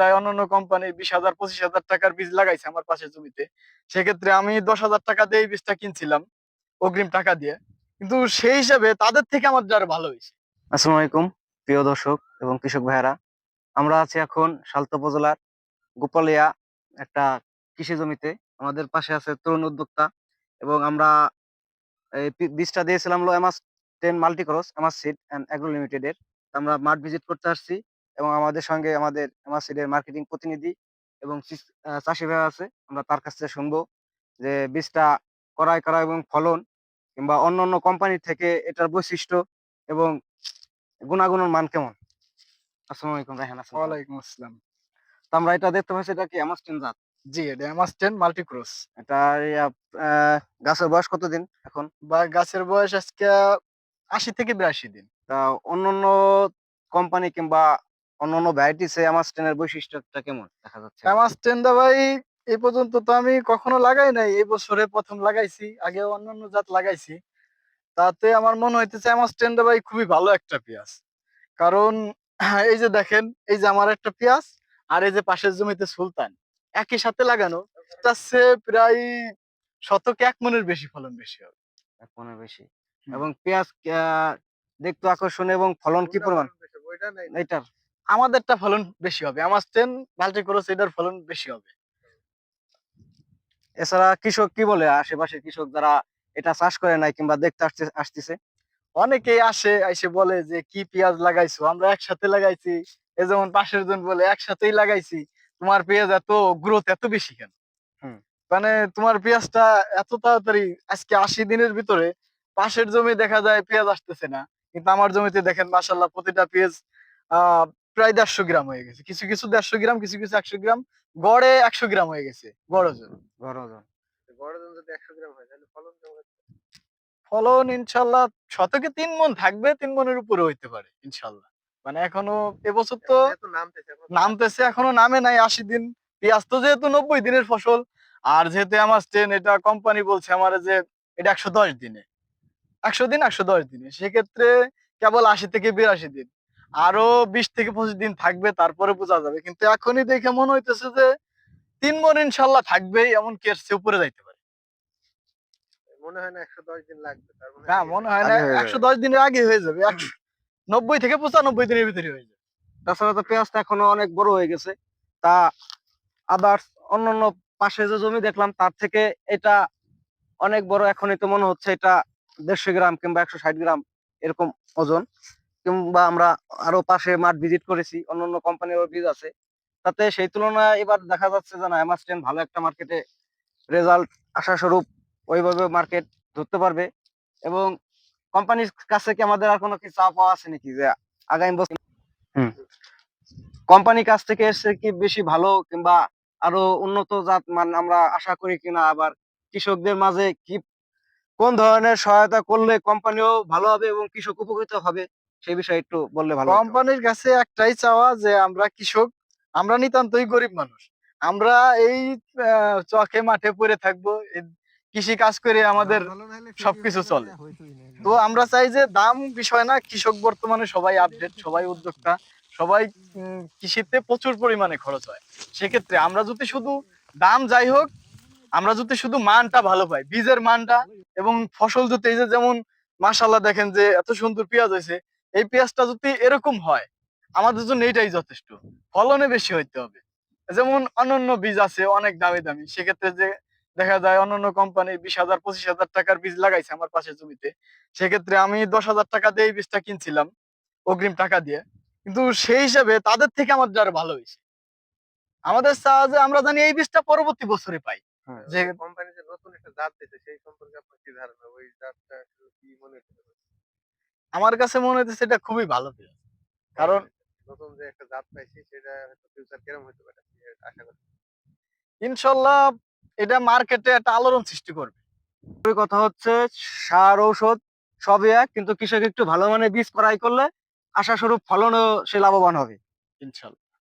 যায় অন্যান্য কোম্পানি 20,000 25,000 টাকার বীজ লাগাইছে আমার পাশের জমিতে। সেক্ষেত্রে আমি 10,000 টাকা দিয়ে এই বীজটা কিনছিলাম অগ্রিম টাকা দিয়ে। কিন্তু সেই হিসাবে তাদের থেকে আমার আরো ভালো হইছে। আসসালামু আলাইকুম প্রিয় দর্শক এবং কৃষক ভাইয়েরা। আমরা আছি এখন সালতা উপজেলার গোপালিয়া একটা কৃষি জমিতে। আমাদের পাশে আছে তরুণ উদ্যোক্তা এবং আমরা এই বীজটা দিয়েছিলাম হলো এমাস 10 মাল্টিক্রস এমাস সিড এন্ড এগ্রো লিমিটেড এর। তো আমরা মাঠ ভিজিট করতে আসছি এবং আমাদের সঙ্গে আমাদের এমাস সিডের মার্কেটিং প্রতিনিধি এবং চাষি ভাই আছে। আমরা তার কাছ থেকে শুনবো যে বীজটা ক্রয় করা এবং ফলন কিংবা অন্যান্য কোম্পানি থেকে এটার বৈশিষ্ট্য এবং গুণাগুণের মান কেমন। আসসালামু আলাইকুম রায়হান, আছেন কেমন? ওয়ালাইকুম আসসালাম। তো আমরা এটা দেখতে পাচ্ছি, এটা কি অ্যামাস্টেন জাত? জি, এটা এমাস 10 মাল্টিক্রস। এটা গাছের বয়স কতদিন এখন? বা গাছের বয়স আজকে ৮০ থেকে ৮২ দিন। তা অন্যান্য কোম্পানি কিংবা অন্যান্য ভ্যারাইটিস এ অ্যামাস্টেন এর বৈশিষ্ট্যটা কেমন দেখা যাচ্ছে এখন? এমাস 10 দা ভাই এই পর্যন্ত তো আমি কখনো লাগাই নাই। এই বছরে ১ম লাগাইছি। আগেও অন্যান্য জাত লাগাইছি। তাতে আমার মনে হইতেছে এমাস 10 দা ভাই খুবই ভালো একটা পেঁয়াজ। কারণ এই যে দেখেন, এই যে আমার একটা পেঁয়াজ আর এই যে পাশের জমিতে সুলতান একই সাথে লাগানো, তার চেয়ে প্রায় শতকে ১ মনের বেশি ফলন বেশি হবে। এক মনের বেশি। হুম। এবং পেঁয়াজ দেখতে আকর্ষণীয় এবং ফলন কি পরিমাণ এটার? আমাদেরটা ফলন বেশি হবে। আমার 10 মাল্টিক্রস এটার ফলন বেশি হবে। এছাড়া কৃষক কি বলে, আশেপাশের কৃষক যারা এটা চাষ করে নাই কিংবা দেখতে আসতেছে? অনেকেই আসে, আইসে বলে যে, "কি পেঁয়াজ লাগাইছো? আমরা একসাথে লাগাইছি।" এই যেমন পাশের জন বলে, "একসাথেই লাগাইছি। তোমার পেঁয়াজ এত গ্রোথ এত বেশি কেন?" হুম। মানে তোমার পেঁয়াজটা এত তাড়াতাড়ি আজকে ৮০ দিনের ভিতরে পাশের জমি দেখা যায় পেঁয়াজ আসতেছে না। কিন্তু আমার জমিতে দেখেন মাশাআল্লাহ প্রতিটা পেঁয়াজ আ প্রায় ১৫০ গ্রাম হয়ে গেছে। কিছু, কিছু ১৫০ গ্রাম, কিছু, কিছু ১০০ গ্রাম। গড়ে ১০০ গ্রাম হয়ে গেছে গড় ওজন। গড় ওজন। ফলন ইনশাআল্লাহ শতকে ৩ মণ থাকবে, ৩ মণের উপরে হইতে পারে ইনশাআল্লাহ। মানে এখনো এবছর তো নামতেছে, এখনো নামে নাই ৮০ দিন। পেঁয়াজ তো যেহেতু ৯০ দিনের ফসল, আর যেহেতু আমার স্টেন এটা কোম্পানি বলছে আমারে যে এটা ১১০ দিনে। ১০০ দিন ১১০ দিনে। সেক্ষেত্রে কেবল ৮০ থেকে ৮২ দিন। আরো ২০ থেকে ২৫ দিন থাকবে তারপরে বোঝা যাবে। কিন্তু এখনই দেখে মনে হইতেছে যে ৩ মণ ইনশাআল্লাহ থাকবেই, এমনকি এর চেয়ে উপরে যাইতে পারে। না মনে হয় না আগে হয়ে যাবে। ১১০ দিনের আগে হয়ে যাবে। ৯০ থেকে ৯৫ দিনের ভিতরে হয়ে যাবে। তাছাড়া তো পেঁয়াজটা এখনো অনেক বড় হয়ে গেছে। তা আদার্স অন্যান্য পাশে যে জমি দেখলাম তার থেকে এটা অনেক বড়। এখনই তো মনে হচ্ছে এটা ১৫০ গ্রাম কিংবা ১৬০ গ্রাম এরকম ওজন। কিংবা আমরা আরো পাশে মাঠ ভিজিট করেছি, অন্যান্য কোম্পানিরও বীজ আছে। তাতে সেই তুলনায় এবার দেখা যাচ্ছে যে না, অ্যামাস্টেন ভালো একটা মার্কেটে রেজাল্ট আশাস্বরূপ ওইভাবে মার্কেট ধরতে পারবে। এবং কোম্পানির কাছে কি আমাদের আর কোনো কি চাওয়া পাওয়া আছে নাকি যে আগামী বছর কোম্পানির কাছ থেকে এসে কি বেশি ভালো কিংবা আরো উন্নত জাত মান আমরা আশা করি কিনা? আবার কৃষকদের মাঝে কি কোন ধরনের সহায়তা করলে কোম্পানিও ভালো হবে এবং কৃষক উপকৃত হবে, সেই বিষয়ে একটু বললে ভালো হতো। কোম্পানির কাছে একটাই চাওয়া যে আমরা কৃষক, আমরা নিতান্তই গরিব মানুষ। আমরা এই চকে মাঠে পড়ে থাকবো। এই কৃষি কাজ করে আমাদের সবকিছু চলে। তো আমরা চাই যে দাম বিষয় না, কৃষক বর্তমানে সবাই আপডেট, সবাই উদ্যোক্তা, সবাই কৃষিতে প্রচুর পরিমাণে খরচ হয়। সেক্ষেত্রে আমরা যদি শুধু দাম যাই হোক, আমরা যদি শুধু মানটা ভালো পাই, বীজের মানটা এবং ফসল যদি এই যে যেমন মাশাআল্লাহ দেখেন যে এত সুন্দর পেঁয়াজ হয়েছে, এই পেঁয়াজটা যদি এরকম হয় আমাদের জন্য এইটাই যথেষ্ট। ফলনে বেশি হইতে হবে। যেমন অন্যান্য বীজ আছে অনেক দামি দামি, সেক্ষেত্রে যে দেখা যায় অন্যান্য কোম্পানি ২০,০০০ ২৫,০০০ টাকার বীজ লাগাইছে আমার পাশের জমিতে। সেক্ষেত্রে আমি ১০,০০০ টাকা দিয়ে এই বীজটা কিনছিলাম অগ্রিম টাকা দিয়ে। কিন্তু সেই হিসাবে তাদের থেকে আমার আরো ভালো হয়েছে। আমাদের চাওয়া যে আমরা জানি এই বীজটা পরবর্তী বছরে পাই। হ্যাঁ। যে আমার কাছে মনে হইতেছে এটা খুবই ভালো পেঁয়াজ। কারণ ইনশাল্লাহ এটা মার্কেটে একটা আলোড়ন সৃষ্টি করবে। ওই কথা হচ্ছে সার ঔষধ সবই এক, কিন্তু কৃষক একটু ভালো মানের বীজ ক্রয় করলে আশাস্বরূপ ফলনও সে লাভবান হবে। ইনশাল্লাহ।